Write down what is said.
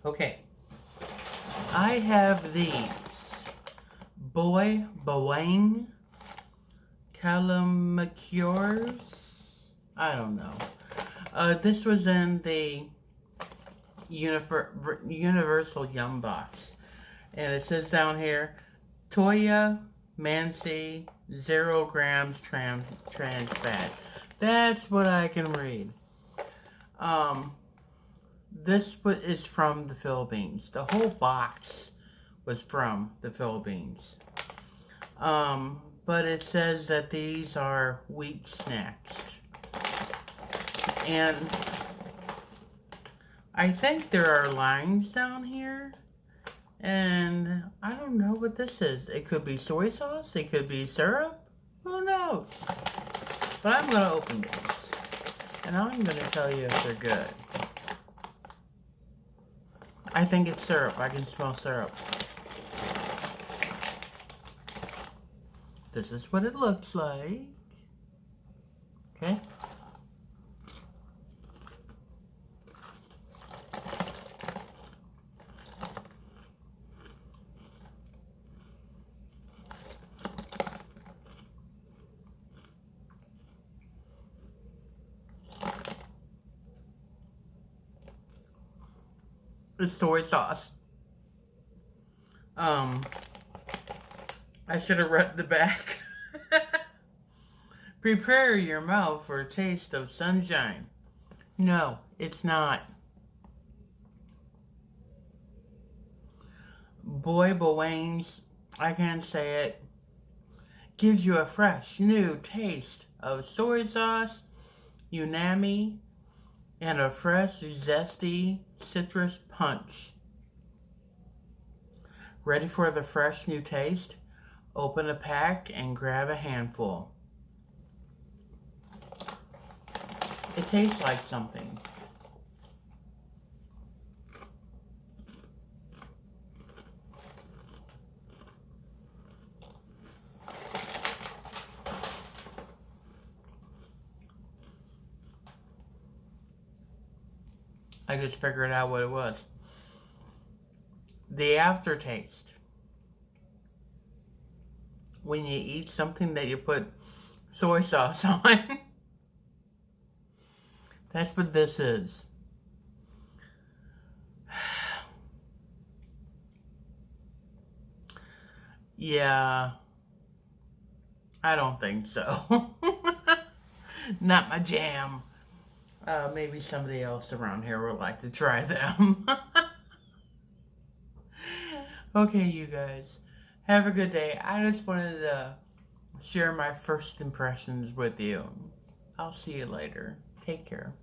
Okay, I have these Bawang Calanumores. I don't know. This was in the Universal Yum Box. And it says down here, Toya Mansi 0 grams trans fat. That's what I can read. This is from the Philippines. The whole box was from the Philippines. But it says that these are wheat snacks. And I think there are lines down here. And I don't know what this is. It could be soy sauce. It could be syrup. Who knows? But I'm going to open these. And I'm going to tell you if they're good. I think it's syrup. I can smell syrup. This is what it looks like. Okay. It's soy sauce. I should have read the back. Prepare your mouth for a taste of sunshine. No, it's not. Bawang's, I can't say it, gives you a fresh, new taste of soy sauce, umami, and a fresh, zesty citrus punch. Ready for the fresh new taste? Open a pack and grab a handful. It tastes like something. I just figured out what it was. The aftertaste. When you eat something that you put soy sauce on. That's what this is. Yeah. I don't think so. Not my jam. Maybe somebody else around here would like to try them. Okay, you guys. Have a good day. I just wanted to share my first impressions with you. I'll see you later. Take care.